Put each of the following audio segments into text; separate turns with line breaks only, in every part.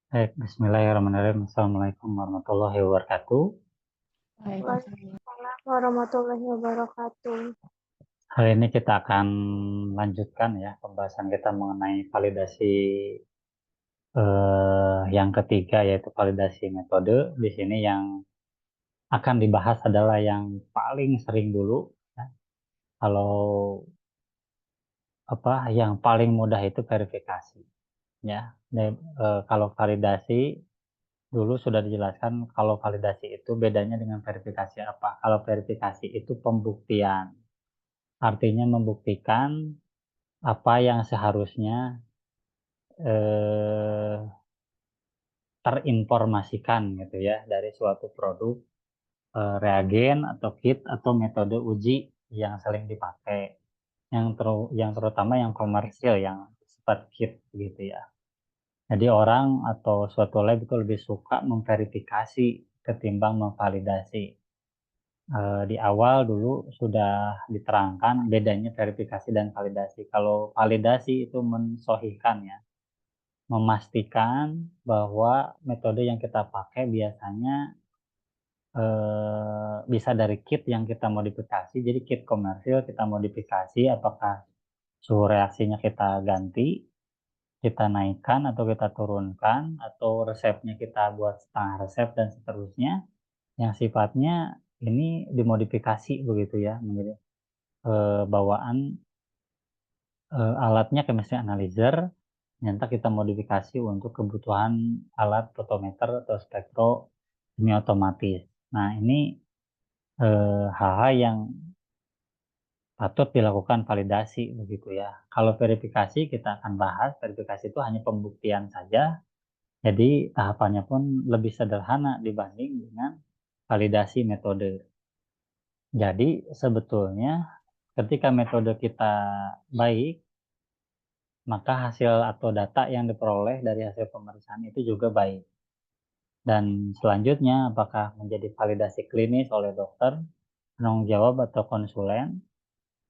Baik, bismillahirrahmanirrahim. Assalamualaikum warahmatullahi wabarakatuh.
Waalaikumsalam warahmatullahi wabarakatuh.
Hari ini kita akan lanjutkan ya pembahasan kita mengenai validasi yang ketiga, yaitu validasi metode. Di sini yang akan dibahas adalah yang paling sering dulu ya. Kalau yang paling mudah itu verifikasi ya. Kalau validasi dulu sudah dijelaskan, kalau validasi itu bedanya dengan verifikasi apa? Kalau verifikasi itu pembuktian. Artinya membuktikan apa yang seharusnya eh, terinformasikan gitu ya dari suatu produk, reagen atau kit atau metode uji yang sering dipakai, yang terutama yang komersil yang seperti kit gitu ya. Jadi orang atau suatu lab itu lebih suka memverifikasi ketimbang memvalidasi. Di awal dulu sudah diterangkan bedanya verifikasi dan validasi. Kalau validasi itu mensohikan ya, memastikan bahwa metode yang kita pakai biasanya bisa dari kit yang kita modifikasi. Jadi kit komersil kita modifikasi, apakah suhu reaksinya kita ganti, kita naikkan atau kita turunkan, atau resepnya kita buat setengah resep dan seterusnya, yang sifatnya ini dimodifikasi begitu ya, menjadi bawaan alatnya chemistry analyzer, ternyata kita modifikasi untuk kebutuhan alat fotometer atau spektro semi otomatis. Nah, ini hal-hal yang patut dilakukan validasi begitu ya. Kalau verifikasi kita akan bahas, verifikasi itu hanya pembuktian saja. Jadi tahapannya pun lebih sederhana dibanding dengan validasi metode. Jadi sebetulnya ketika metode kita baik, maka hasil atau data yang diperoleh dari hasil pemeriksaan itu juga baik. Dan selanjutnya, apakah menjadi validasi klinis oleh dokter, penanggung jawab atau konsulen,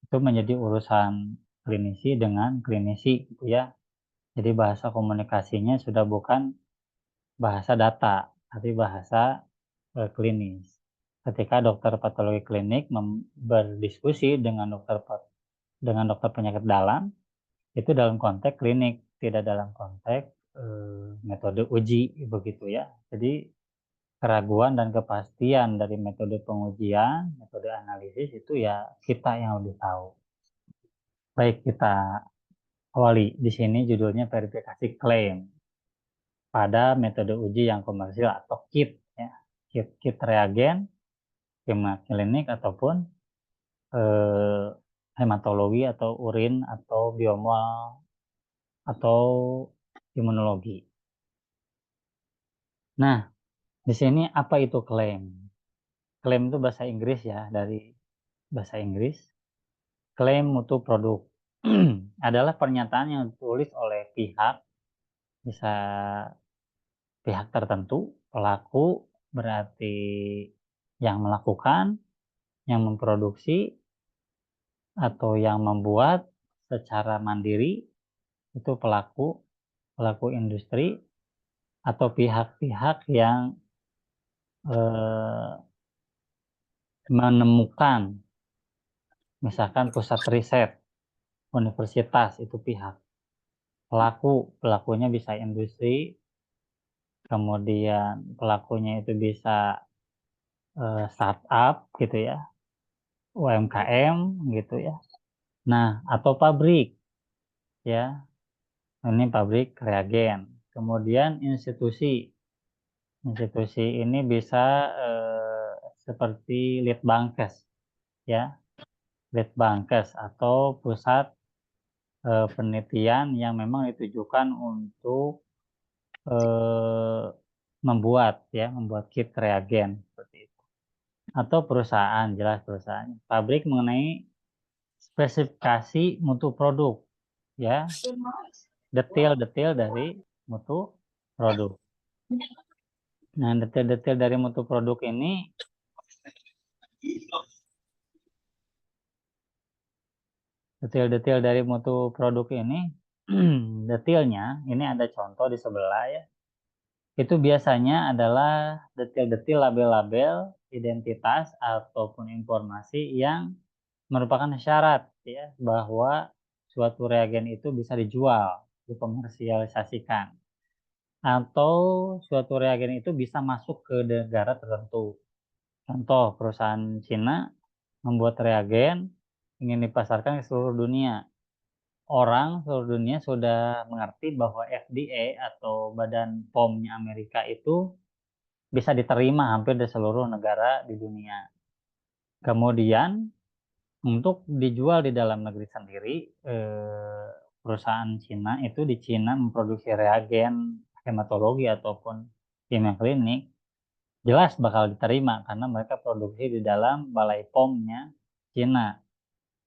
itu menjadi urusan klinisi dengan klinisi gitu ya. Jadi bahasa komunikasinya sudah bukan bahasa data, tapi bahasa klinis. Ketika dokter patologi klinik berdiskusi dengan dokter penyakit dalam, itu dalam konteks klinik, tidak dalam konteks metode uji begitu ya. Jadi keraguan dan kepastian dari metode pengujian, metode analisis itu ya kita yang lebih tahu. Baik, kita awali. Di sini judulnya verifikasi klaim pada metode uji yang komersil atau kit ya. Kit reagen, klinik ataupun eh, hematologi atau urin atau biomol atau imunologi. Nah, di sini apa itu klaim? Klaim itu bahasa Inggris ya, dari bahasa Inggris. Klaim mutu produk adalah pernyataan yang ditulis oleh pihak, bisa pihak tertentu, pelaku berarti yang melakukan, yang memproduksi, atau yang membuat secara mandiri, itu pelaku industri, atau pihak-pihak yang eh, menemukan, misalkan pusat riset, universitas, itu pihak. Pelakunya bisa industri, kemudian pelakunya itu bisa startup gitu ya, UMKM gitu ya. Nah, atau pabrik ya, ini pabrik reagen. Kemudian institusi ini bisa seperti Litbangkes ya, Litbangkes atau pusat penelitian yang memang ditujukan untuk eh, membuat kit reagen seperti itu. Atau perusahaan, jelas perusahaan. Pabrik mengenai spesifikasi mutu produk, ya, detail-detail dari mutu produk. Nah, detail-detail dari mutu produk ini detail-detail dari mutu produk ini detailnya ini ada contoh di sebelah ya. itu biasanya adalah detil-detil label-label identitas ataupun informasi yang merupakan syarat ya bahwa suatu reagen itu bisa dijual, dikomersialisasikan, atau suatu reagen itu bisa masuk ke negara tertentu. Contoh, perusahaan Cina membuat reagen ingin dipasarkan ke seluruh dunia. Orang seluruh dunia sudah mengerti bahwa FDA atau Badan POM-nya Amerika itu bisa diterima hampir di seluruh negara di dunia. Kemudian untuk dijual di dalam negeri sendiri, perusahaan Cina itu di Cina memproduksi reagen hematologi ataupun kimia klinik, jelas bakal diterima karena mereka produksi di dalam balai POM-nya Cina.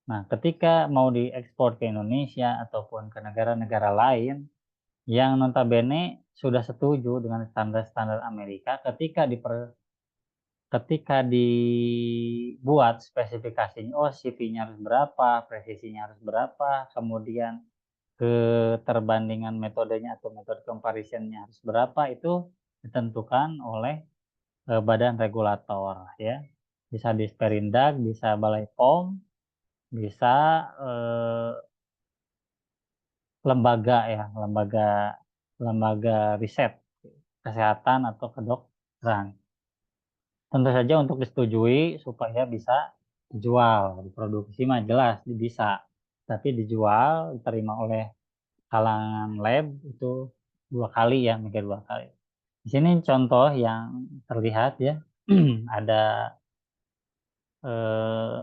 Nah, ketika mau diekspor ke Indonesia ataupun ke negara-negara lain yang notabene sudah setuju dengan standar-standar Amerika, ketika dibuat spesifikasinya, oh CV-nya harus berapa, presisinya harus berapa, kemudian keterbandingan metodenya atau metode comparison-nya harus berapa, itu ditentukan oleh badan regulator ya. Bisa Disperindag, bisa Balai POM, bisa lembaga ya, lembaga riset kesehatan atau kedokteran. Tentu saja untuk disetujui supaya bisa dijual, diproduksi mah jelas bisa, tapi dijual diterima oleh kalangan lab itu 2 kali ya, mikir 2 kali. Di sini contoh yang terlihat ya, ada eh,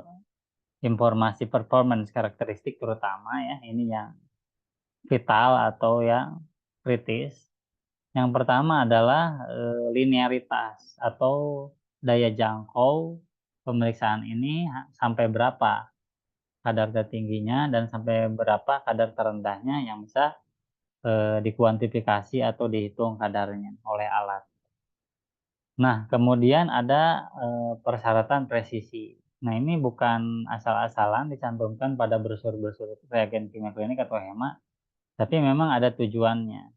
informasi performance karakteristik terutama ya, ini yang vital atau yang kritis. Yang pertama adalah linearitas atau daya jangkau pemeriksaan ini sampai berapa kadar tertingginya dan sampai berapa kadar terendahnya yang bisa dikuantifikasi atau dihitung kadarnya oleh alat. Nah, kemudian ada persyaratan presisi. Nah, ini bukan asal-asalan dicantumkan pada brosur-brosur reagen kimia klinik atau HEMA, tapi memang ada tujuannya.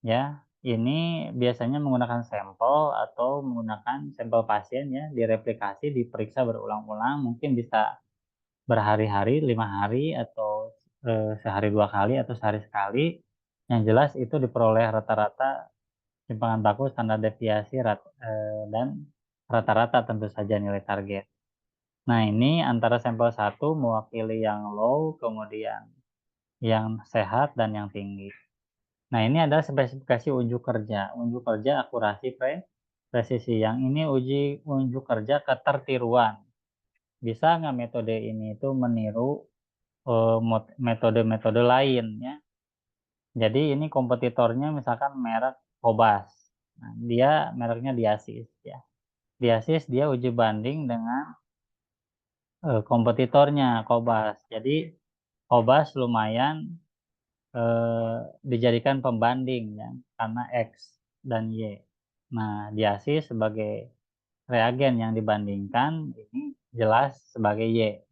Ya, ini biasanya menggunakan sampel atau menggunakan sampel pasien ya, direplikasi, diperiksa berulang-ulang, mungkin bisa berhari-hari, 5 hari atau sehari 2 kali atau sehari sekali. Yang jelas itu diperoleh rata-rata simpangan baku, standar deviasi dan rata-rata tentu saja nilai target. Nah, ini antara sampel satu mewakili yang low, kemudian yang sehat dan yang tinggi. Nah, ini adalah spesifikasi unjuk kerja. Unjuk kerja akurasi presisi. Yang ini unjuk kerja ketertiruan. Bisa nggak metode ini itu meniru metode-metode lain ya. Jadi ini kompetitornya misalkan merek Cobas. Nah, dia mereknya Diasis ya. Diasis dia uji banding dengan kompetitornya Cobas. Jadi Cobas lumayan dijadikan pembanding ya karena X dan Y. Nah, Diasis sebagai reagen yang dibandingkan ini jelas sebagai Y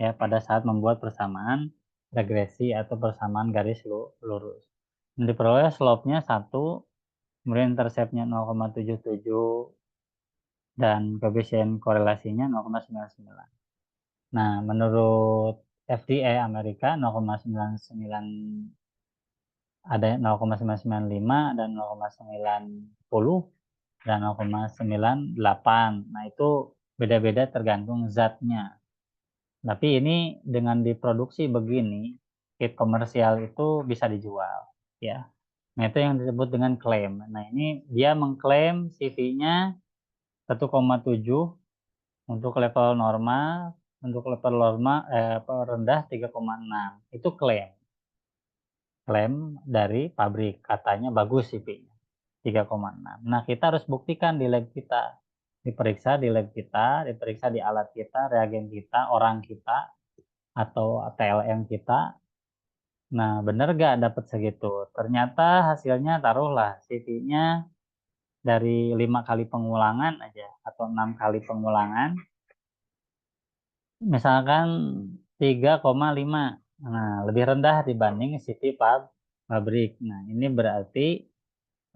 ya pada saat membuat persamaan regresi atau persamaan garis lurus. Diperoleh slope-nya 1, kemudian intercept-nya 0,77 dan koefisien korelasinya 0,99. Nah, menurut FDA Amerika 0,99, ada 0,995 dan 0,90 dan 0,98. Nah, itu beda-beda tergantung zatnya. Tapi ini dengan diproduksi begini, kit komersial itu bisa dijual, ya. Nah, itu yang disebut dengan klaim. Nah, ini dia mengklaim CV-nya 1,7 untuk level normal, untuk level normal rendah 3,6. Itu klaim. Klaim dari pabrik, katanya bagus CV-nya 3,6. Nah, kita harus buktikan di lab kita. Diperiksa di lab kita, diperiksa di alat kita, reagen kita, orang kita, atau TLM kita. Nah, benar gak dapat segitu? Ternyata hasilnya taruhlah CV-nya dari 5 kali pengulangan aja atau 6 kali pengulangan, misalkan 3,5. Nah, lebih rendah dibanding CV pabrik. Nah, ini berarti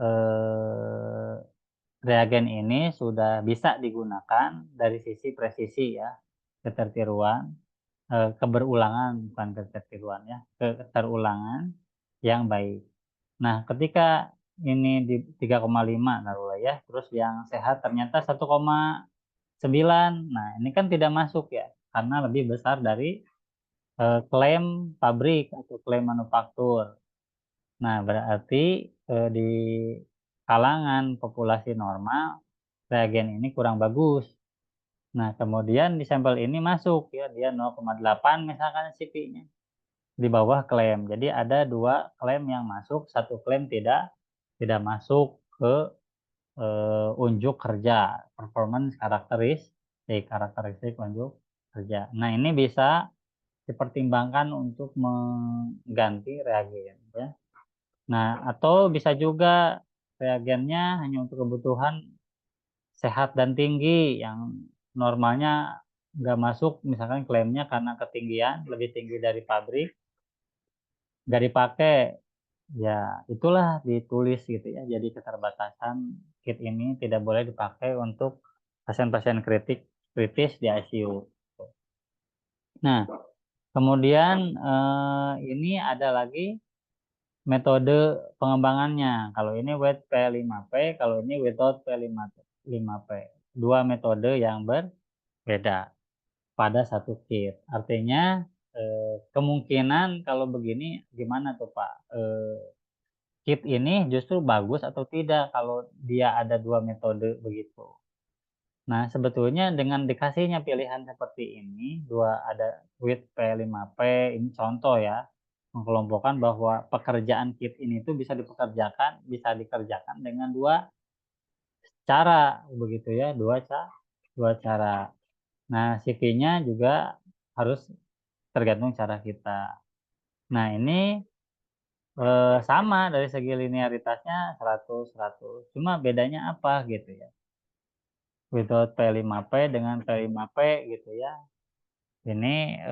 eh, reagen ini sudah bisa digunakan dari sisi presisi ya, ketertiruan, keberulangan bukan ketertiruan ya, keterulangan yang baik. Nah, ketika ini di 3,5 taruhlah ya, terus yang sehat ternyata 1,9. Nah, ini kan tidak masuk ya, karena lebih besar dari klaim pabrik atau klaim manufaktur. Nah, berarti di kalangan populasi normal reagen ini kurang bagus. Nah, kemudian di sampel ini masuk ya, dia 0,8 misalkan CP-nya di bawah klaim. Jadi ada dua klaim yang masuk, satu klaim tidak masuk ke unjuk kerja, performance karakteristik unjuk kerja. Nah, ini bisa dipertimbangkan untuk mengganti reagen ya. Nah, atau bisa juga reagennya hanya untuk kebutuhan sehat dan tinggi yang normalnya nggak masuk, misalkan klaimnya karena ketinggian lebih tinggi dari pabrik, nggak dipakai. Ya, itulah ditulis gitu ya. Jadi keterbatasan kit ini tidak boleh dipakai untuk pasien-pasien kritis di ICU. Nah, kemudian ini ada lagi metode pengembangannya. Kalau ini with P5P, kalau ini without P5P. Dua metode yang berbeda pada satu kit. Artinya kemungkinan kalau begini gimana tuh Pak? Kit ini justru bagus atau tidak kalau dia ada dua metode begitu. Nah, sebetulnya dengan dikasihnya pilihan seperti ini, dua ada with P5P, ini contoh ya, mengkelompokkan bahwa pekerjaan kit ini tuh bisa dikerjakan dengan dua cara, begitu ya, dua cara. Nah, CV-nya juga harus tergantung cara kita. Nah, ini sama dari segi linearitasnya 100 100. Cuma bedanya apa gitu ya? Without P5P dengan P5P gitu ya. Ini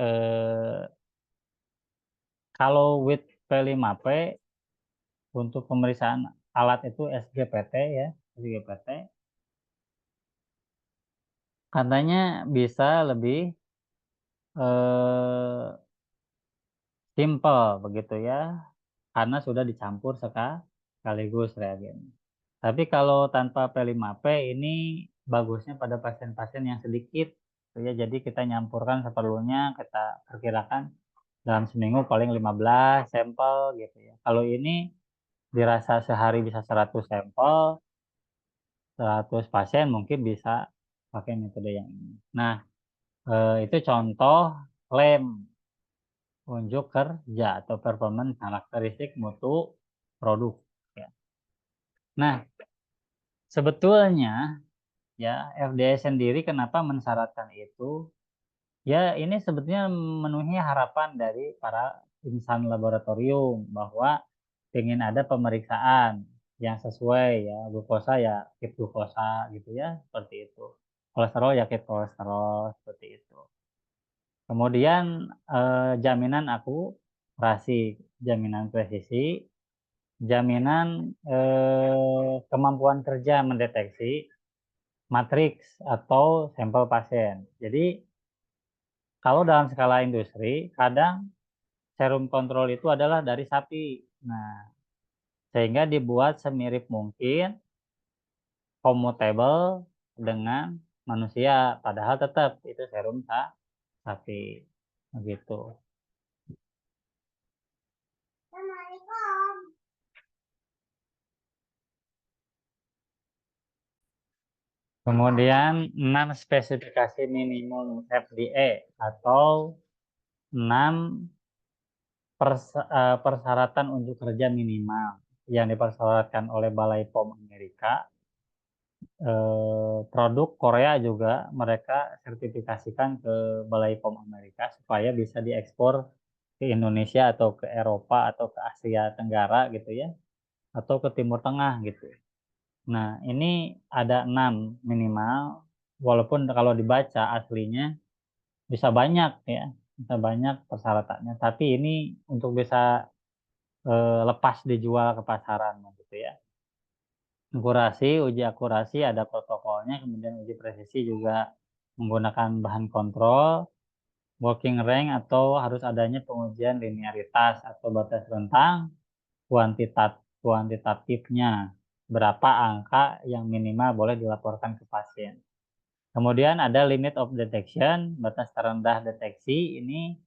kalau with P5P untuk pemeriksaan alat itu SGPT ya, SGPT katanya bisa lebih eh, simple begitu ya, karena sudah dicampur sekaligus reagen. Tapi kalau tanpa P5P ini bagusnya pada pasien-pasien yang sedikit, ya. Jadi kita nyampurkan seperlunya, kita perkirakan dalam seminggu paling 15 sampel gitu ya. Kalau ini dirasa sehari bisa 100 sampel, 100 pasien mungkin bisa pakai metode yang ini. Nah, itu contoh klaim unjuk kerja atau performance karakteristik mutu produk. Ya. Nah, sebetulnya ya FDA sendiri kenapa mensyaratkan itu? Ya, ini sebetulnya memenuhi harapan dari para insan laboratorium bahwa ingin ada pemeriksaan yang sesuai ya, glukosa ya kit glukosa gitu ya, seperti itu. Kolesterol ya kit kolesterol seperti itu. Kemudian jaminan akurasi, jaminan presisi, jaminan kemampuan kerja mendeteksi matriks atau sampel pasien. Jadi kalau dalam skala industri, kadang serum kontrol itu adalah dari sapi. Nah, sehingga dibuat semirip mungkin compatible dengan manusia, padahal tetap itu serum sapi. Begitu. Kemudian 6 spesifikasi minimum FDA atau 6 persyaratan unjuk kerja minimal yang dipersyaratkan oleh Balai POM Amerika. Produk Korea juga mereka sertifikasikan ke Balai POM Amerika supaya bisa diekspor ke Indonesia atau ke Eropa atau ke Asia Tenggara gitu ya, atau ke Timur Tengah gitu. Nah, ini ada 6 minimal, walaupun kalau dibaca aslinya bisa banyak ya, bisa banyak persyaratannya, tapi ini untuk bisa lepas dijual ke pasaran gitu ya. uji akurasi ada protokolnya, kemudian uji presisi juga menggunakan bahan kontrol, working range atau harus adanya pengujian linearitas atau batas rentang, kuantitatifnya, berapa angka yang minimal boleh dilaporkan ke pasien. Kemudian ada limit of detection, batas terendah deteksi, ini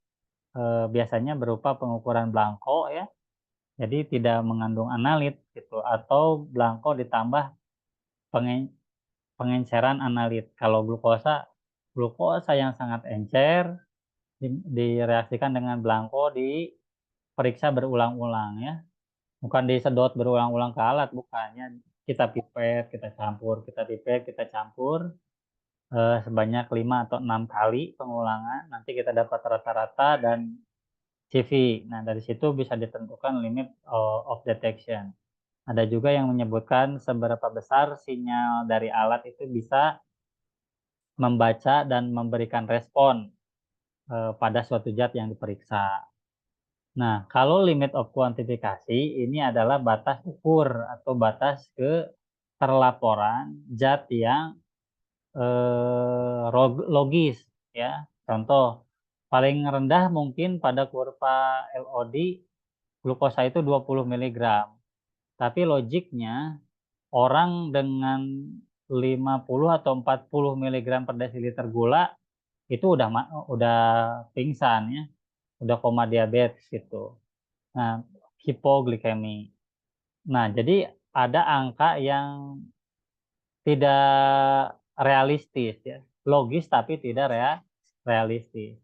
biasanya berupa pengukuran blanko ya, jadi tidak mengandung analit gitu, atau blanko ditambah pengenceran analit. Kalau glukosa yang sangat encer direaksikan dengan blanko diperiksa berulang-ulang ya, bukan disedot berulang-ulang ke alat, bukannya kita pipet, kita campur, kita pipet, kita campur sebanyak 5 atau 6 kali pengulangan, nanti kita dapat rata-rata dan CV. Nah, dari situ bisa ditentukan limit of detection. Ada juga yang menyebutkan seberapa besar sinyal dari alat itu bisa membaca dan memberikan respon pada suatu zat yang diperiksa. Nah, kalau limit of kuantifikasi ini adalah batas ukur atau batas keterlaporan zat yang logis ya. Contoh, paling rendah mungkin pada kurva LOD glukosa itu 20 mg. Tapi logiknya orang dengan 50 atau 40 mg per desiliter gula itu udah pingsan ya, udah koma diabetes gitu. Nah, hipoglikemi. Nah, jadi ada angka yang tidak realistis ya, logis tapi tidak realistis.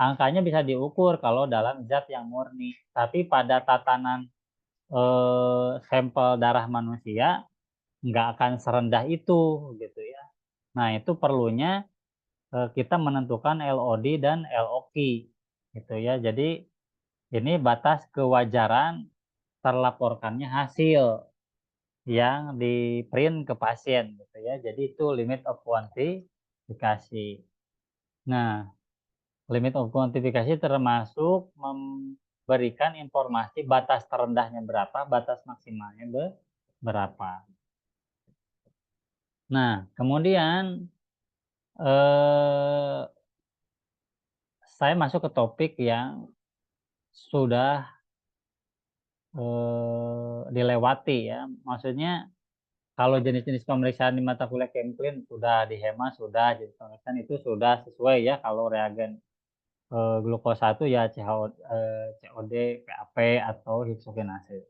Angkanya bisa diukur kalau dalam zat yang murni, tapi pada tatanan sampel darah manusia nggak akan serendah itu gitu ya. Nah, itu perlunya kita menentukan LOD dan LOQ gitu ya. Jadi ini batas kewajaran terlaporkannya hasil yang di-print ke pasien gitu ya. Jadi itu limit of kuantifikasi. Nah, limit of kuantifikasi termasuk memberikan informasi batas terendahnya berapa, batas maksimalnya berapa. Nah, kemudian eh, saya masuk ke topik yang sudah dilewati ya. Maksudnya kalau jenis-jenis pemeriksaan di mata kuliah Kemklin sudah di HEMA, sudah jenis pemeriksaan itu sudah sesuai ya. Kalau reagen glukosa itu ya COD, PAP atau heksokinase.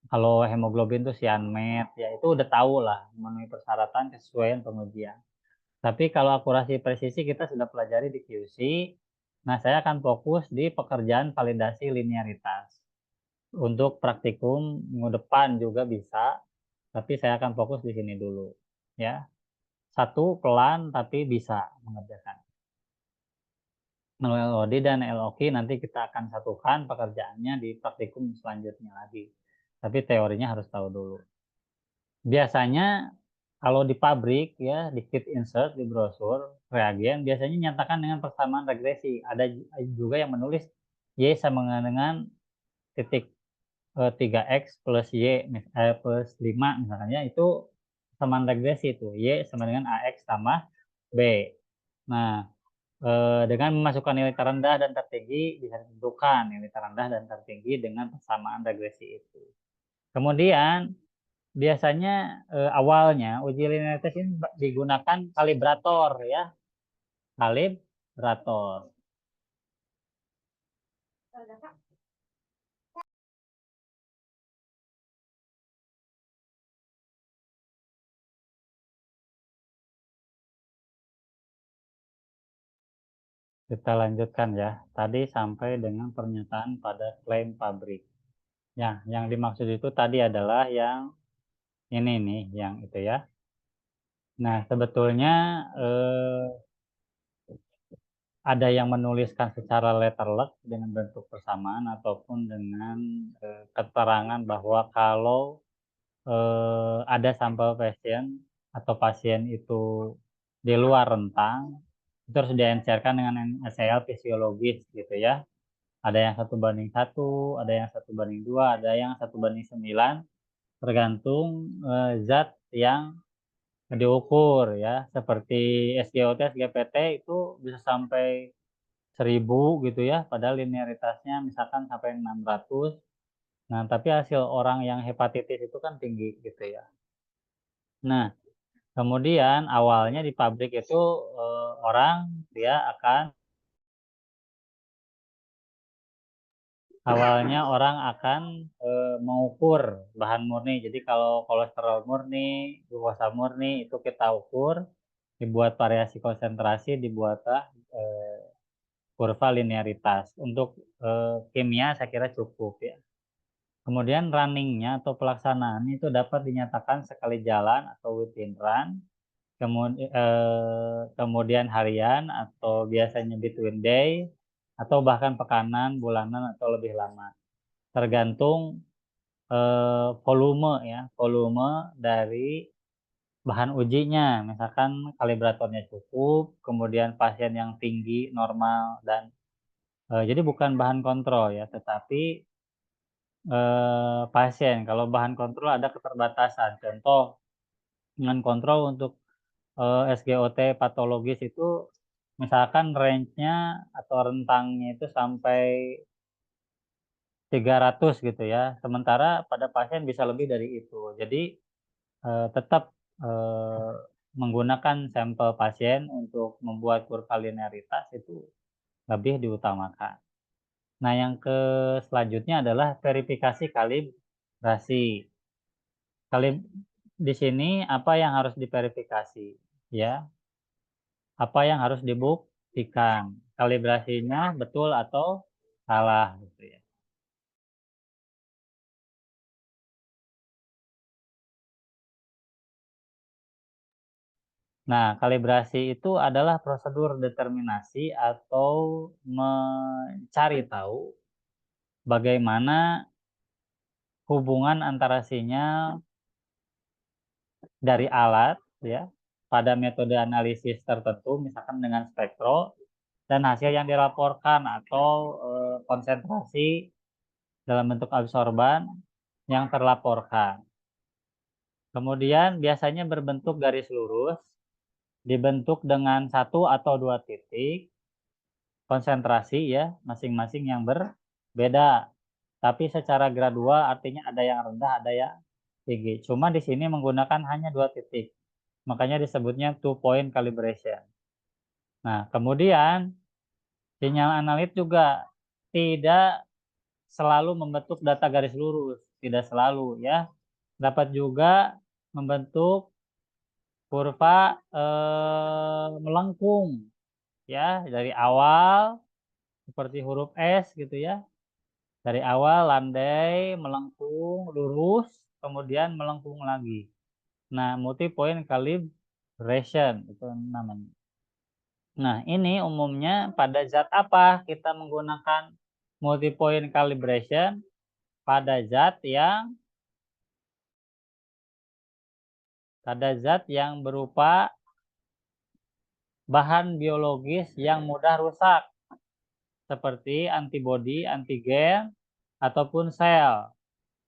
Kalau hemoglobin itu cyanmet ya itu udah tahu lah memenuhi persyaratan kesesuaian pengujian. Tapi kalau akurasi presisi kita sudah pelajari di QC. Nah, saya akan fokus di pekerjaan validasi linearitas. Untuk praktikum minggu depan juga bisa, tapi saya akan fokus di sini dulu. Ya, satu pelan tapi bisa mengerjakan. LOD dan LOQ nanti kita akan satukan pekerjaannya di praktikum selanjutnya lagi. Tapi teorinya harus tahu dulu. Biasanya kalau di pabrik ya, di kit insert, di brosur, reagen, biasanya nyatakan dengan persamaan regresi. Ada juga yang menulis Y sama dengan titik 3X plus Y plus 5 misalnya, itu persamaan regresi itu. Y sama dengan AX tambah B. Nah, dengan memasukkan nilai terendah dan tertinggi bisa ditentukan nilai terendah dan tertinggi dengan persamaan regresi itu. Kemudian biasanya awalnya uji linearitas ini digunakan kalibrator ya, kalibrator. Kita lanjutkan ya. Tadi sampai dengan pernyataan pada klaim pabrik. Ya, yang dimaksud itu tadi adalah yang ini nih, yang itu ya. Nah, sebetulnya ada yang menuliskan secara letterlek dengan bentuk persamaan ataupun dengan keterangan bahwa kalau ada sampel pasien atau pasien itu di luar rentang, itu harus diencerkan dengan NaCl fisiologis gitu ya. Ada yang 1:1, ada yang 1:2, ada yang 1:9. tergantung zat yang diukur ya, seperti SGOT, SGPT itu bisa sampai 1000 gitu ya, padahal linearitasnya misalkan sampai 600. Nah, tapi hasil orang yang hepatitis itu kan tinggi gitu ya. Nah, kemudian awalnya di pabrik itu orang dia akan mengukur bahan murni. Jadi kalau kolesterol murni, glukosa murni itu kita ukur, dibuat variasi konsentrasi, dibuatlah kurva linearitas. Untuk kimia saya kira cukup ya. Kemudian runningnya atau pelaksanaan itu dapat dinyatakan sekali jalan atau within run, kemudian harian atau biasanya between day, atau bahkan pekanan, bulanan atau lebih lama. Tergantung volume ya, volume dari bahan ujinya. Misalkan kalibratornya cukup, kemudian pasien yang tinggi, normal, dan jadi bukan bahan kontrol ya, tetapi pasien. Kalau bahan kontrol ada keterbatasan. Contoh, dengan kontrol untuk SGOT patologis itu misalkan range-nya atau rentangnya itu sampai 300 gitu ya. Sementara pada pasien bisa lebih dari itu. Jadi tetap eh, menggunakan sampel pasien untuk membuat kurva linearitas itu lebih diutamakan. Nah, yang selanjutnya adalah verifikasi kalibrasi. Di sini apa yang harus diverifikasi? Ya, apa yang harus dibuktikan? Kalibrasinya betul atau salah gitu ya. Nah, kalibrasi itu adalah prosedur determinasi atau mencari tahu bagaimana hubungan antara sinyal dari alat ya pada metode analisis tertentu, misalkan dengan spektro, dan hasil yang dilaporkan atau konsentrasi dalam bentuk absorban yang terlaporkan. Kemudian biasanya berbentuk garis lurus, dibentuk dengan satu atau dua titik konsentrasi ya, masing-masing yang berbeda. Tapi secara gradual artinya ada yang rendah, ada yang tinggi. Cuma di sini menggunakan hanya dua titik. Makanya disebutnya two point calibration. Nah, kemudian sinyal analit juga tidak selalu membentuk data garis lurus, tidak selalu ya. Dapat juga membentuk kurva melengkung ya, dari awal seperti huruf S gitu ya. Dari awal landai, melengkung, lurus, kemudian melengkung lagi. Nah, multi point calibration itu namanya. Nah, ini umumnya pada zat apa kita menggunakan multi point calibration? Pada zat yang berupa bahan biologis yang mudah rusak seperti antibodi, antigen, ataupun sel.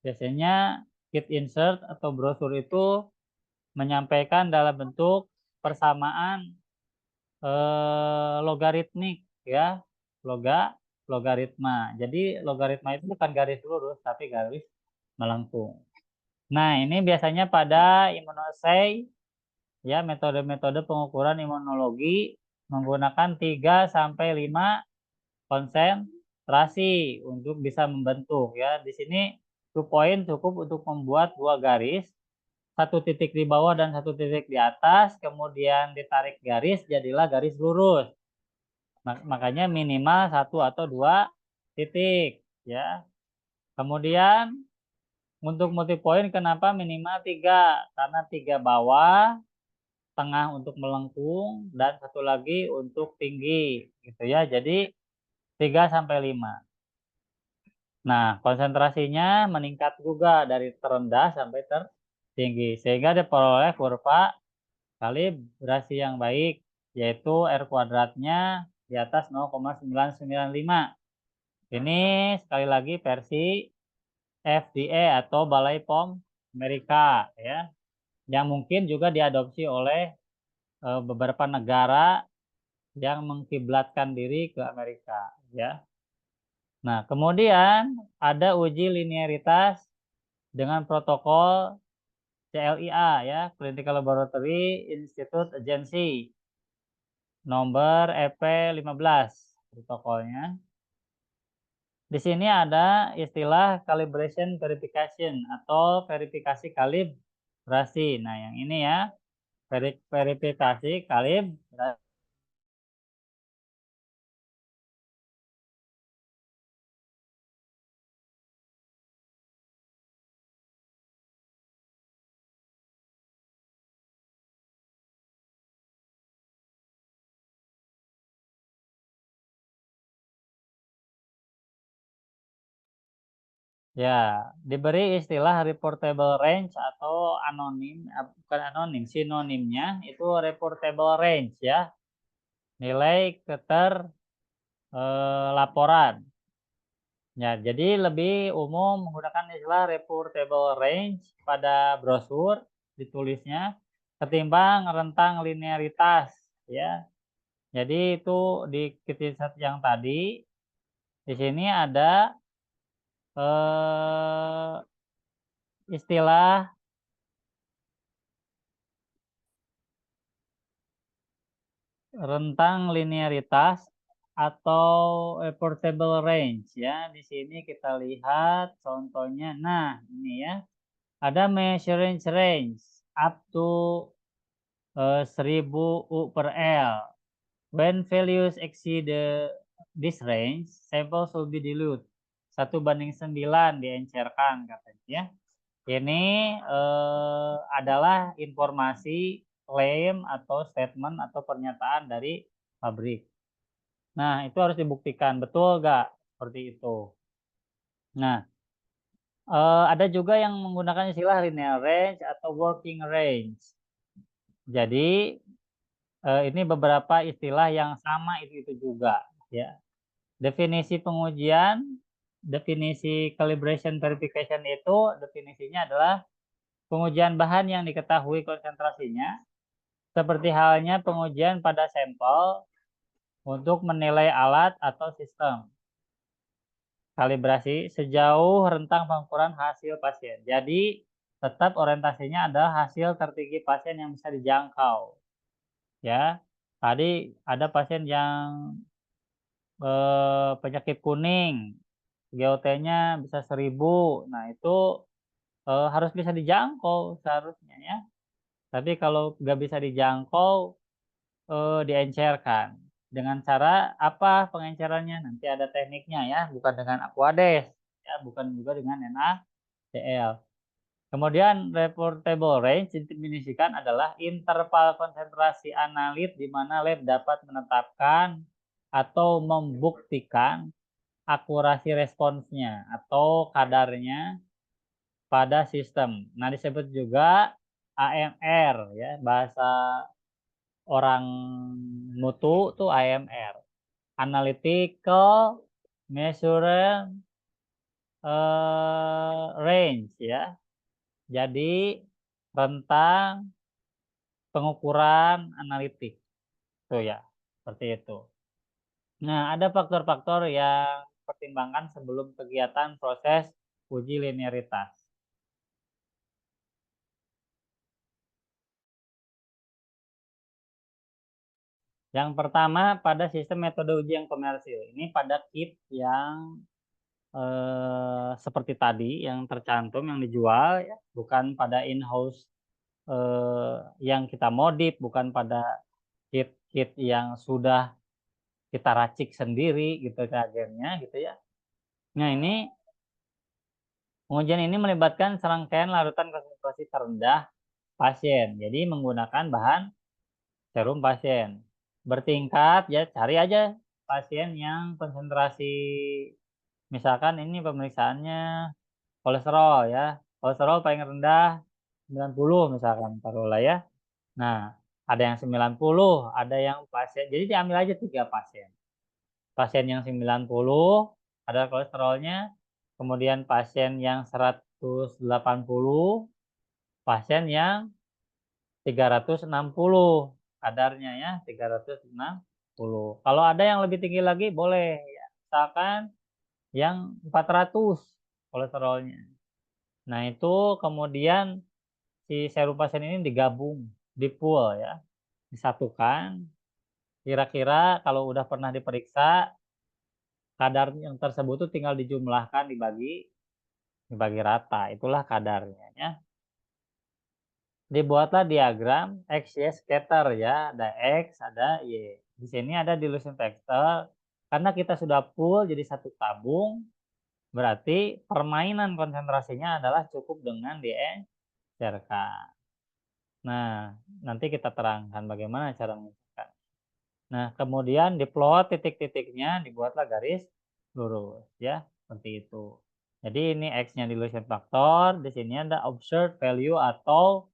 Biasanya kit insert atau brosur itu menyampaikan dalam bentuk persamaan logaritmik ya, logaritma. Jadi logaritma itu bukan garis lurus tapi garis melengkung. Nah, ini biasanya pada immunoassay ya, metode-metode pengukuran imunologi menggunakan 3 sampai 5 konsentrasi untuk bisa membentuk ya. Di sini 2 point cukup untuk membuat dua garis, satu titik di bawah dan satu titik di atas, kemudian ditarik garis jadilah garis lurus. Makanya minimal satu atau dua titik ya. Kemudian untuk multi point kenapa minimal 3? Karena 3 bawah, tengah untuk melengkung, dan satu lagi untuk tinggi gitu ya. Jadi 3 sampai 5. Nah, konsentrasinya meningkat juga dari terendah sampai tertinggi sehingga diperoleh kurva kalibrasi yang baik, yaitu R kuadratnya di atas 0,995. Ini sekali lagi versi FDA atau Balai POM Amerika ya, yang mungkin juga diadopsi oleh beberapa negara yang mengkiblatkan diri ke Amerika ya. Nah, kemudian ada uji linearitas dengan protokol CLIA ya, Clinical Laboratory Institute Agency nomor EP15 protokolnya. Di sini ada istilah calibration verification atau verifikasi kalibrasi. Nah, yang ini ya, verifikasi kalibrasi. Ya, diberi istilah reportable range atau anonim, bukan anonim, sinonimnya itu reportable range ya, nilai laporan. Ya, jadi lebih umum menggunakan istilah reportable range pada brosur ditulisnya ketimbang rentang linearitas ya. Jadi itu di keyword yang tadi di sini ada eh, istilah rentang linearitas atau portable range ya. Di sini kita lihat contohnya. Nah, ini ya. Ada measuring range up to 1000 U per L. When values exceed this range, samples will be dilute. 1:9 diencerkan katanya ya. Ini adalah informasi klaim atau statement atau pernyataan dari pabrik. Nah, itu harus dibuktikan. Betul nggak? Seperti itu. Nah, ada juga yang menggunakan istilah linear range atau working range. Jadi, ini beberapa istilah yang sama itu juga. Ya. Definisi pengujian, definisi calibration verification itu definisinya adalah pengujian bahan yang diketahui konsentrasinya, seperti halnya pengujian pada sampel untuk menilai alat atau sistem. Kalibrasi sejauh rentang pengukuran hasil pasien. Jadi, tetap orientasinya adalah hasil tertinggi pasien yang bisa dijangkau. Ya, tadi ada pasien yang penyakit kuning, GOT-nya bisa 1000. Nah, itu harus bisa dijangkau seharusnya ya. Tapi kalau nggak bisa dijangkau, diencerkan. Dengan cara apa pengencerannya? Nanti ada tekniknya ya, bukan dengan Aquades, ya, bukan juga dengan NaCl. Kemudian reportable range didefinisikan adalah interval konsentrasi analit di mana lab dapat menetapkan atau membuktikan akurasi responsnya atau kadarnya pada sistem. Nah, disebut juga AMR ya, bahasa orang mutu tuh AMR. Analytical Measurement Range ya. Jadi rentang pengukuran analitik. Tuh ya, seperti itu. Nah, ada faktor-faktor yang pertimbangkan sebelum kegiatan proses uji linearitas. Yang pertama pada sistem metode uji yang komersil. Ini pada kit yang seperti tadi yang tercantum yang dijual ya, bukan pada in-house yang kita modif, bukan pada kit-kit yang sudah kita racik sendiri gitu reagennya gitu ya. Nah, ini pengujian ini melibatkan serangkaian larutan konsentrasi terendah pasien. Jadi menggunakan bahan serum pasien. Bertingkat ya, cari aja pasien yang konsentrasi, misalkan ini pemeriksaannya kolesterol ya. Kolesterol paling rendah 90 misalkan taruhlah ya. Nah, ada yang 90, ada yang pasien. Jadi diambil aja 3 pasien. Pasien yang 90 ada kolesterolnya, kemudian pasien yang 180 pasien yang 360 kadarnya ya, 360. Kalau ada yang lebih tinggi lagi boleh ya, misalkan yang 400 kolesterolnya. Nah, itu kemudian si serum pasien ini digabung, di-pool ya, disatukan. Kira-kira kalau udah pernah diperiksa, kadar yang tersebut tuh tinggal dijumlahkan, dibagi rata, itulah kadarnya ya. Dibuatlah diagram X, Y scatter ya, ada X, ada Y. Di sini ada dilution factor, karena kita sudah full jadi satu tabung, berarti permainan konsentrasinya adalah cukup dengan diencerkan. Nah, nanti kita terangkan bagaimana cara menentukan. Nah, kemudian diplot titik-titiknya, dibuatlah garis lurus ya, seperti itu. Jadi ini X-nya dilution factor, di sini ada observed value atau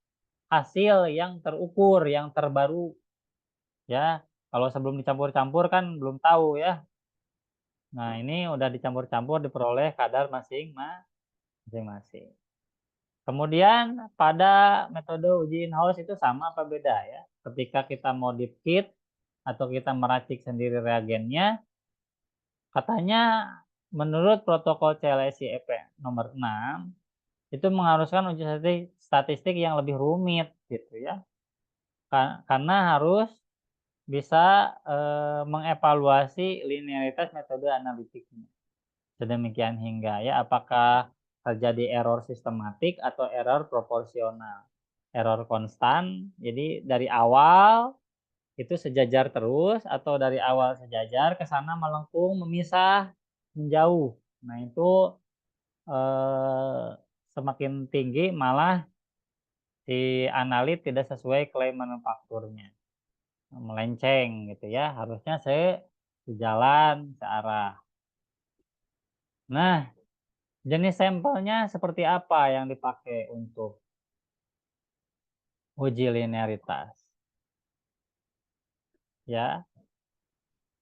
hasil yang terukur, yang terbaru ya. Kalau sebelum dicampur-campur kan belum tahu ya. Nah, ini udah dicampur-campur diperoleh kadar masing-masing. Kemudian pada metode uji in-house itu sama apa beda ya? Ketika kita modif kit atau kita meracik sendiri reagennya, katanya menurut protokol CLSI-EP nomor 6 itu mengharuskan uji statistik yang lebih rumit gitu ya. Karena harus bisa mengevaluasi linearitas metode analitiknya. Sedemikian hingga ya apakah terjadi error sistematik atau error proporsional. Error konstan, jadi dari awal itu sejajar terus atau dari awal sejajar ke sana melengkung, memisah, menjauh. Nah, itu semakin tinggi malah si analit tidak sesuai klaim manufakturnya. Melenceng gitu ya, harusnya sejalan, searah. Nah, jenis sampelnya seperti apa yang dipakai untuk uji linearitas? Ya,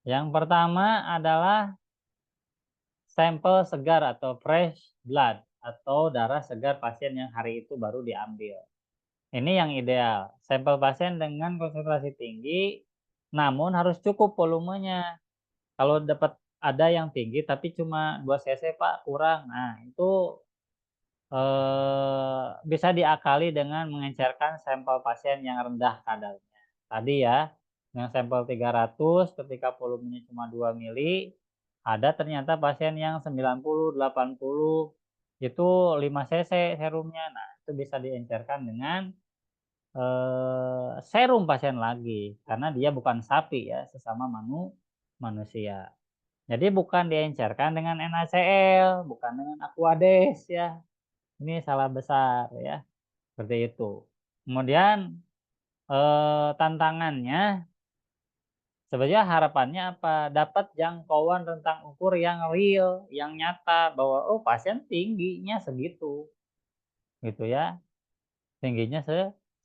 yang pertama adalah sampel segar atau fresh blood atau darah segar pasien yang hari itu baru diambil. Ini yang ideal. Sampel pasien dengan konsentrasi tinggi, namun harus cukup volumenya. Kalau dapat ada yang tinggi tapi cuma 2 cc Pak kurang. Nah, itu bisa diakali dengan mengencerkan sampel pasien yang rendah kadarnya. Tadi ya, yang sampel 300 ketika volumenya cuma 2 mili, ada ternyata pasien yang 90, 80, itu 5 cc serumnya. Nah, itu bisa diencerkan dengan serum pasien lagi, karena dia bukan sapi ya, sesama manusia. Jadi bukan diencerkan dengan NaCl, bukan dengan Aquades ya. Ini salah besar ya, seperti itu. Kemudian tantangannya sebenarnya harapannya apa? Dapat jangkauan rentang ukur yang real, yang nyata bahwa oh pasien tingginya segitu, gitu ya. Tingginya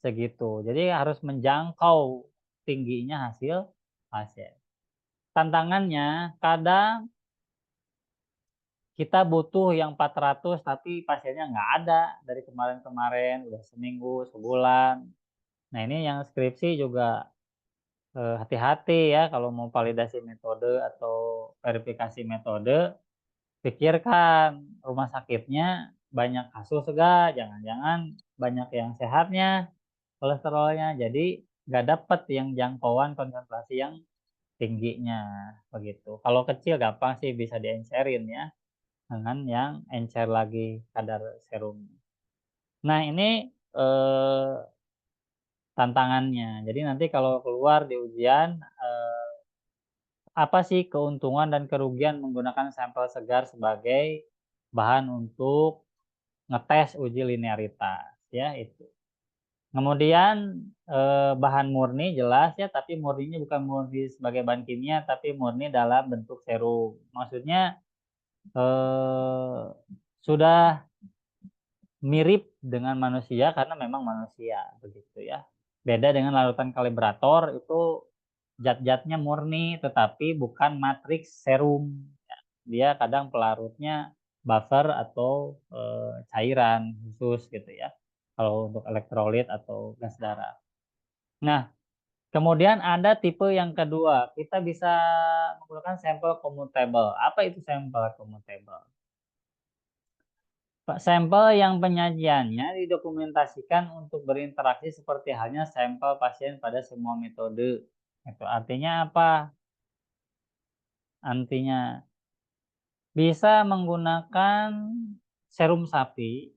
segitu. Jadi harus menjangkau tingginya hasil pasien. Tantangannya kadang kita butuh yang 400 tapi pasiennya nggak ada dari kemarin-kemarin, udah seminggu, sebulan. Nah, ini yang skripsi juga hati-hati ya kalau mau validasi metode atau verifikasi metode, pikirkan rumah sakitnya banyak kasus enggak, jangan-jangan banyak yang sehatnya kolesterolnya, jadi nggak dapat yang jangkauan konsentrasi yang tingginya, begitu. Kalau kecil gampang sih bisa diencerin ya, dengan yang encer lagi kadar serum. Nah, ini tantangannya. Jadi nanti kalau keluar di ujian, apa sih keuntungan dan kerugian menggunakan sampel segar sebagai bahan untuk ngetes uji linearitas, ya itu. Kemudian bahan murni jelas ya, tapi murninya bukan murni sebagai bahan kimia, tapi murni dalam bentuk serum. Maksudnya sudah mirip dengan manusia karena memang manusia begitu ya. Beda dengan larutan kalibrator itu zat-zatnya murni tetapi bukan matriks serum. Ya. Dia kadang pelarutnya buffer atau cairan khusus gitu ya. kalau untuk elektrolit atau gas darah. Nah, kemudian ada tipe yang kedua, kita bisa menggunakan sampel commutable. Apa itu sampel commutable? Sampel yang penyajiannya didokumentasikan untuk berinteraksi seperti halnya sampel pasien pada semua metode. Itu artinya apa? Artinya bisa menggunakan serum sapi,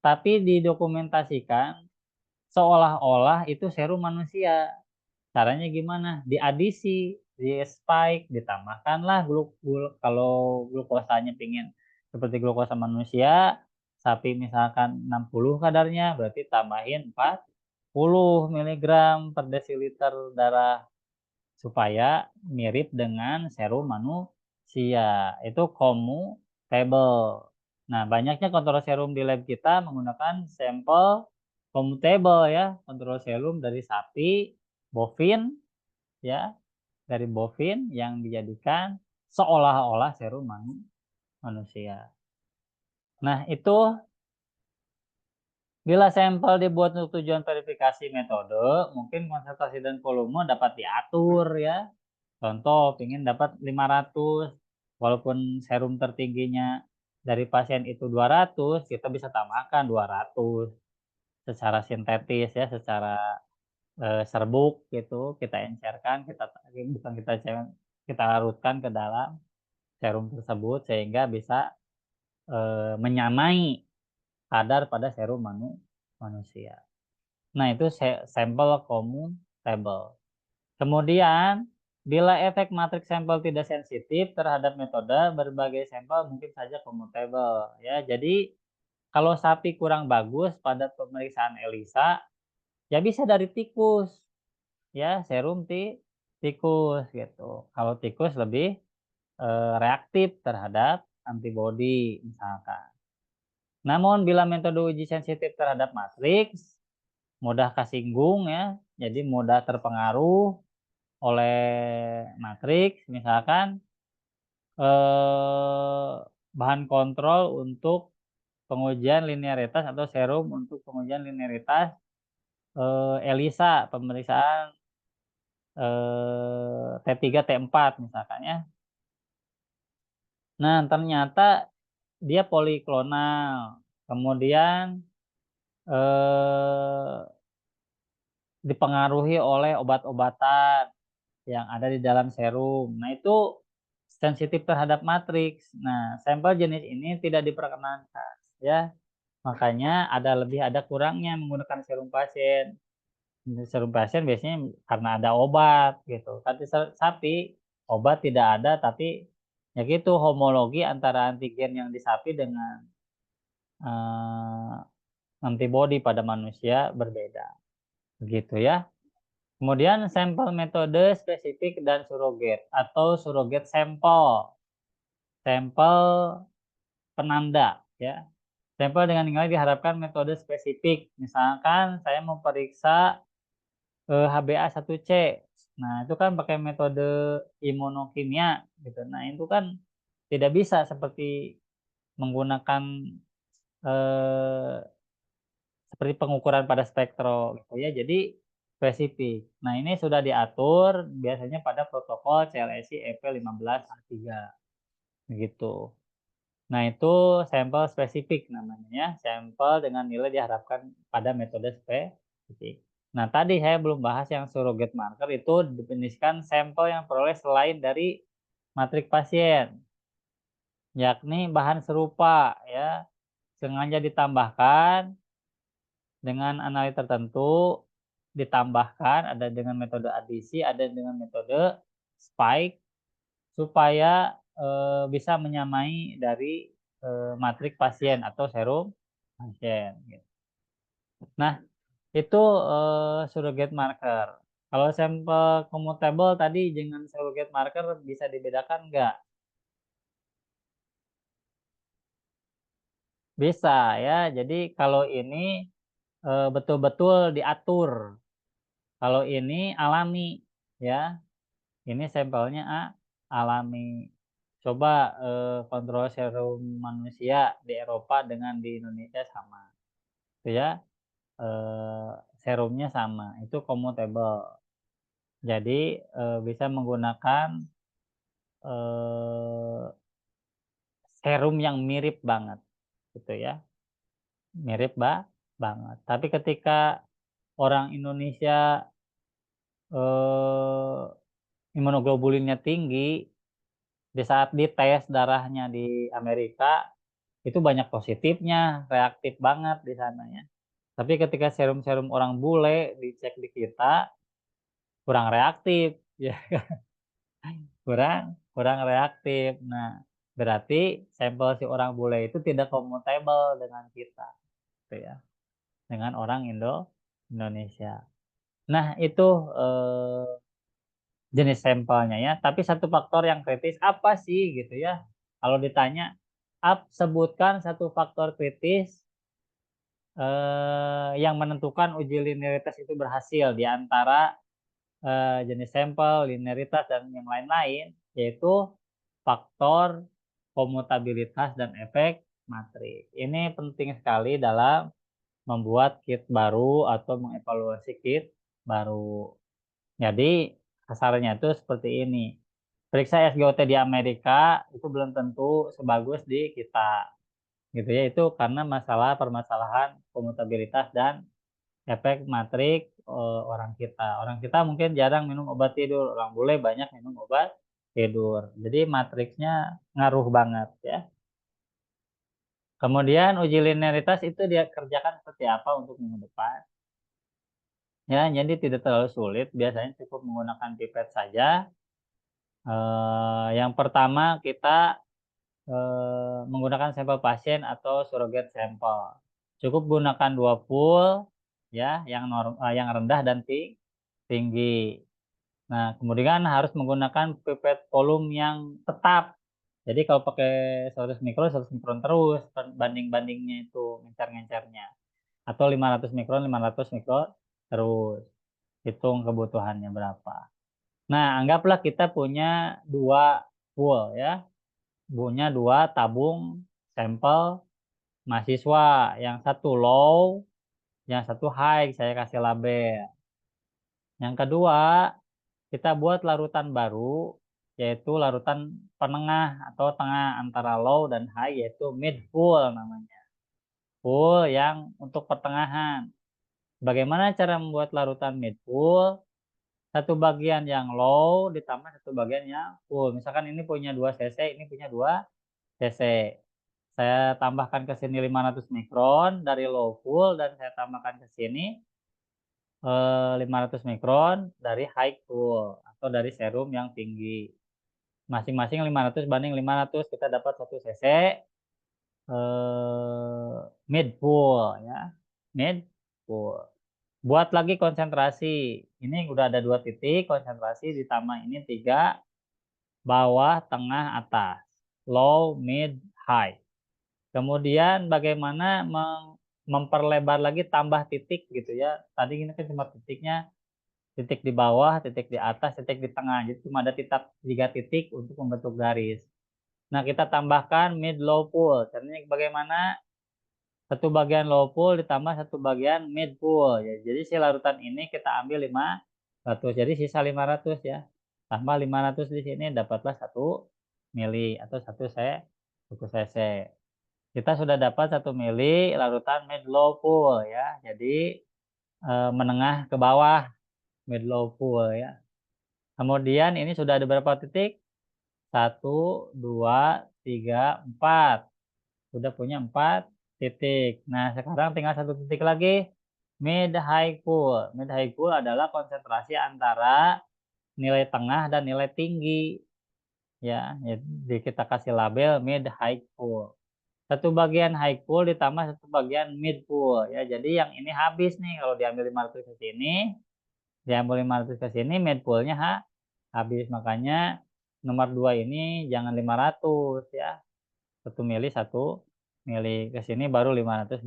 tapi didokumentasikan seolah-olah itu serum manusia. Caranya gimana? Diadisi, di-spike, ditambahkanlah kalau glukosanya pingin seperti glukosa manusia, sapi misalkan 60 kadarnya, berarti tambahin 40 miligram per desiliter darah supaya mirip dengan serum manusia. Itu commutable. Nah, banyaknya kontrol serum di lab kita menggunakan sampel commutable ya, kontrol serum dari sapi, bovin ya, dari bovin yang dijadikan seolah-olah serum manusia. Nah, itu bila sampel dibuat untuk tujuan verifikasi metode, mungkin konsentrasi dan volume dapat diatur ya. Contoh, ingin dapat 500, walaupun serum tertingginya dari pasien itu 200, kita bisa tambahkan 200 secara sintetis ya, secara serbuk gitu, kita encerkan, bukan kita larutkan ke dalam serum tersebut sehingga bisa menyamai kadar pada serum manusia. Nah, itu sampel commutable. Kemudian, bila efek matriks sampel tidak sensitif terhadap metode, berbagai sampel mungkin saja commutable. Ya, jadi kalau sapi kurang bagus pada pemeriksaan ELISA, ya bisa dari tikus, ya serum tikus gitu. Kalau tikus lebih reaktif terhadap antibodi misalkan. Namun bila metode uji sensitif terhadap matriks, mudah kasinggung ya, jadi mudah terpengaruh oleh matriks misalkan eh, bahan kontrol untuk pengujian linearitas atau serum untuk pengujian linearitas ELISA pemeriksaan T3 T4 misalkan ya. Nah, ternyata dia poliklonal. Kemudian eh, dipengaruhi oleh obat-obatan yang ada di dalam serum. Nah, itu sensitif terhadap matriks. Nah, sampel jenis ini tidak diperkenankan, ya. Makanya ada kurangnya menggunakan serum pasien. Serum pasien biasanya karena ada obat gitu. Tapi sapi obat tidak ada, tapi ya gitu homologi antara antigen yang di sapi dengan eh, antibodi pada manusia berbeda. Begitu ya. Kemudian sampel metode spesifik dan suroget atau suroget sampel. Sampel penanda ya. Sampel dengan nilai diharapkan metode spesifik. Misalkan saya memeriksa HbA1c. Nah, itu kan pakai metode imunokimia gitu. Nah, itu kan tidak bisa seperti menggunakan eh, seperti pengukuran pada spektro gitu ya. Jadi spesifik. Nah, ini sudah diatur biasanya pada protokol CLSI EP15A3 begitu. Nah, itu sampel spesifik namanya ya, sampel dengan nilai diharapkan pada metode spesifik. Nah, tadi saya belum bahas yang surrogate marker itu definisikan sampel yang peroleh selain dari matrik pasien, yakni bahan serupa ya, sengaja ditambahkan dengan analit tertentu, ditambahkan ada dengan metode adisi, ada dengan metode spike supaya bisa menyamai dari matrik pasien atau serum pasien. Gitu. Nah, itu surrogate marker. Kalau sampel commutable tadi dengan surrogate marker bisa dibedakan nggak? Bisa ya. Jadi kalau ini betul-betul diatur. Kalau ini alami ya. Ini sampelnya alami. Coba kontrol serum manusia di Eropa dengan di Indonesia sama. gitu ya, serumnya sama, itu commutable. Jadi, bisa menggunakan, eee, serum yang mirip banget, gitu ya, mirip banget. Tapi ketika orang Indonesia, eee, imunoglobulinnya tinggi, di saat dites darahnya di Amerika, itu banyak positifnya, reaktif banget di sananya. Tapi ketika serum-serum orang bule dicek di kita, kurang reaktif, ya kurang kurang reaktif. Nah, berarti sampel si orang bule itu tidak compatible dengan kita, gitu ya, dengan orang Indonesia. Nah, itu, jenis sampelnya ya, tapi satu faktor yang kritis apa sih gitu ya, kalau ditanya, sebutkan satu faktor kritis, yang menentukan uji linearitas itu berhasil di antara, jenis sampel, linearitas, dan yang lain-lain, yaitu faktor komutabilitas dan efek matriks. Ini penting sekali dalam membuat kit baru atau mengevaluasi kit baru. Jadi kasarnya itu seperti ini, periksa SGOT di Amerika itu belum tentu sebagus di kita, gitu ya. Itu karena permasalahan komutabilitas dan efek matriks, orang kita. Orang kita mungkin jarang minum obat tidur, orang bule banyak minum obat tidur. Jadi matriksnya ngaruh banget ya. Kemudian uji linearitas itu dia kerjakan seperti apa untuk minggu depan? Ya, jadi tidak terlalu sulit, biasanya cukup menggunakan pipet saja. Yang pertama kita, menggunakan sampel pasien atau surrogate sampel. Cukup gunakan 2 pool ya, yang rendah dan tinggi. Nah, kemudian harus menggunakan pipet volume yang tetap. Jadi kalau pakai 100 mikron terus, banding-bandingnya itu, ngencer-ngencernya. Atau 500 mikron terus. Hitung kebutuhannya berapa. Nah, anggaplah kita punya 2 pool ya, punya 2 tabung sampel mahasiswa, yang satu low, yang satu high, saya kasih label. Yang kedua, kita buat larutan baru, yaitu larutan penengah atau tengah antara low dan high, yaitu mid pool namanya. Pool yang untuk pertengahan. Bagaimana cara membuat larutan mid pool? Satu bagian yang low ditambah satu bagian yang full. Misalkan ini punya 2 cc, ini punya 2 cc. Saya tambahkan ke sini 500 mikron dari low full, dan saya tambahkan ke sini 500 mikron dari high full atau dari serum yang tinggi. Masing-masing 500 banding 500, kita dapat 1 cc mid full ya. Mid full. Buat lagi konsentrasi. Ini udah ada 2 titik konsentrasi, ditambah ini 3, bawah, tengah, atas. Low, mid, high. Kemudian bagaimana memperlebar lagi, tambah titik gitu ya. Tadi ini kan cuma titiknya, titik di bawah, titik di atas, titik di tengah. Jadi cuma ada 3 titik untuk membentuk garis. Nah, kita tambahkan mid low pool. Caranya bagaimana? Satu bagian low pool ditambah satu bagian mid pool ya. Jadi si larutan ini kita ambil 500. Jadi sisa 500 ya. Tambah 500 di sini, dapatlah 1 mili atau 1 cc. Kita sudah dapat 1 mili larutan mid low pool ya. Jadi menengah ke bawah, mid low pool ya. Kemudian ini sudah ada berapa titik? 1, 2, 3, 4. Sudah punya 4 titik. Nah, sekarang tinggal 1 titik lagi, mid high pool. Mid high pool adalah konsentrasi antara nilai tengah dan nilai tinggi. Ya, jadi kita kasih label mid high pool. Satu bagian high pool ditambah satu bagian mid pool ya. Jadi yang ini habis nih, kalau diambil 500 ke sini, diambil 500 ke sini, mid poolnya habis. Makanya nomor 2 ini jangan 500 ya. 1 mili 1 mili ke sini baru 500.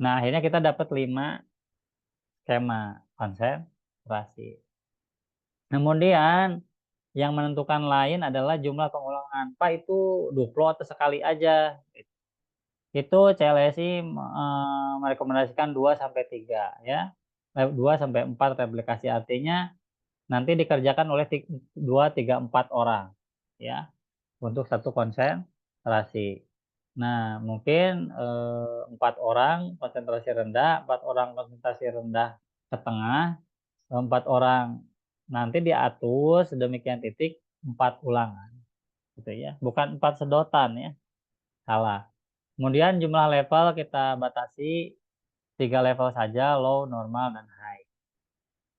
Nah, akhirnya kita dapat 5 skema konsentrasi. Kemudian yang menentukan lain adalah jumlah pengulangan. Pak, itu duplo atau sekali aja? itu CLSI merekomendasikan 2-3 ya. 2-4 replikasi, artinya nanti dikerjakan oleh 2-4 orang ya untuk satu konsentrasi. Nah, mungkin 4 orang konsentrasi rendah, 4 orang konsentrasi rendah ke tengah, 4 orang nanti diatur sedemikian titik 4 ulangan, gitu ya. Bukan 4 sedotan ya, salah. Kemudian jumlah level kita batasi 3 level saja, low, normal, dan high.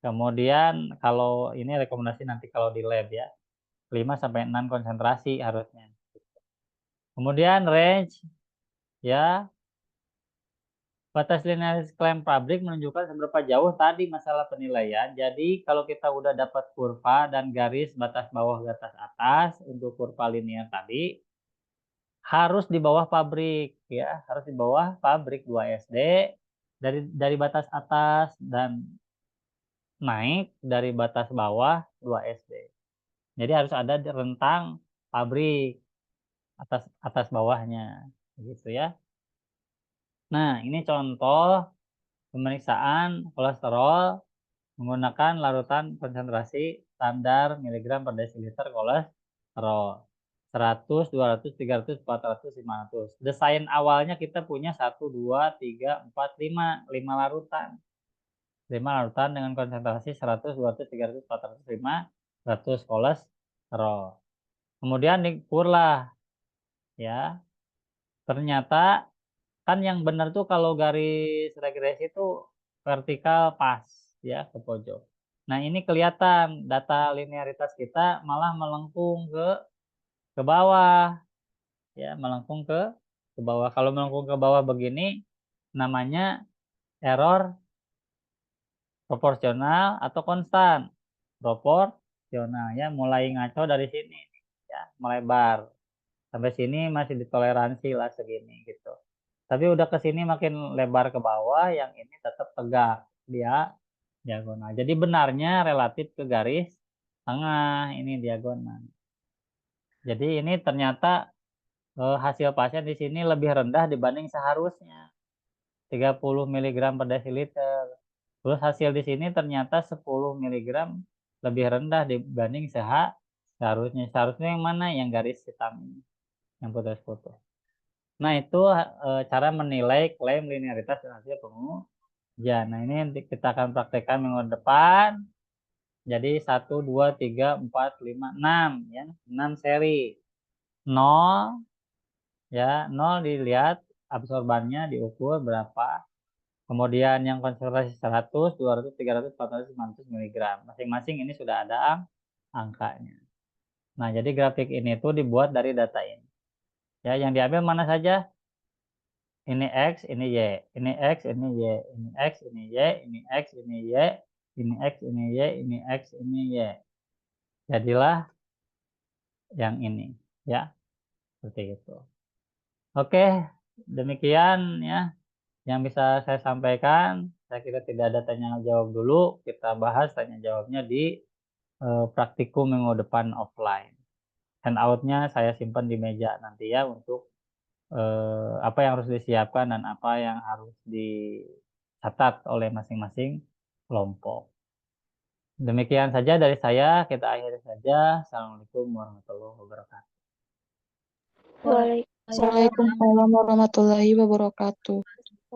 Kemudian kalau ini rekomendasi nanti kalau di lab ya, 5-6 konsentrasi harusnya. Kemudian range ya, batas linearis klaim pabrik menunjukkan seberapa jauh tadi masalah penilaian. Jadi kalau kita udah dapat kurva dan garis batas bawah batas atas untuk kurva linear tadi, harus di bawah pabrik ya, harus di bawah pabrik 2 SD dari batas atas dan naik dari batas bawah 2 SD. Jadi harus ada di rentang pabrik atas atas bawahnya gitu ya. Nah, ini contoh pemeriksaan kolesterol menggunakan larutan konsentrasi standar miligram per desiliter kolesterol 100, 200, 300, 400, 500. Desain awalnya kita punya 1, 2, 3, 4, 5, 5 larutan. 5 larutan dengan konsentrasi 100, 200, 300, 400, 500 kolesterol. Kemudian diukur lah ya. Ternyata kan yang benar tuh kalau garis regresi itu vertikal pas ya ke pojok. Nah, ini kelihatan data linearitas kita malah melengkung ke bawah ya, melengkung ke bawah. Kalau melengkung ke bawah begini namanya error proporsional atau konstan. Proporsional ya, mulai ngaco dari sini ya, melebar. Sampai sini masih ditoleransi lah segini gitu. Tapi udah ke sini makin lebar ke bawah, yang ini tetap tegak dia diagonal. Jadi benarnya relatif ke garis tengah, ini diagonal. Jadi ini ternyata hasil pasien di sini lebih rendah dibanding seharusnya 30 mg per desiliter. Terus hasil di sini ternyata 10 mg lebih rendah dibanding seharusnya. Seharusnya yang mana? Yang garis hitam ini, yang putus-putus. Nah, itu cara menilai klaim linearitas dan hasil pengujian. Nah, ini kita akan praktekkan minggu depan. Jadi 1, 2, 3, 4, 5, 6 ya. 6 seri. 0 ya, 0 dilihat absorbannya diukur berapa. Kemudian yang konsentrasi 100, 200, 300, 400, 500 mg. Masing-masing ini sudah ada angkanya. Nah, jadi grafik ini tuh dibuat dari data ini. Ya, yang diambil mana saja? Ini X, ini Y, ini X, ini Y, ini X, ini Y, ini X, ini Y, ini X, ini Y, ini X, ini Y. Jadilah yang ini, ya, seperti itu. Oke, demikian ya yang bisa saya sampaikan. Saya kira tidak ada tanya jawab dulu. Kita bahas tanya jawabnya di praktikum minggu depan offline. Handoutnya saya simpan di meja nanti ya untuk apa yang harus disiapkan dan apa yang harus dicatat oleh masing-masing kelompok. Demikian saja dari saya, kita akhiri saja. Assalamualaikum warahmatullahi wabarakatuh.
Waalaikumsalam
Waalaikumsalam warahmatullahi wabarakatuh.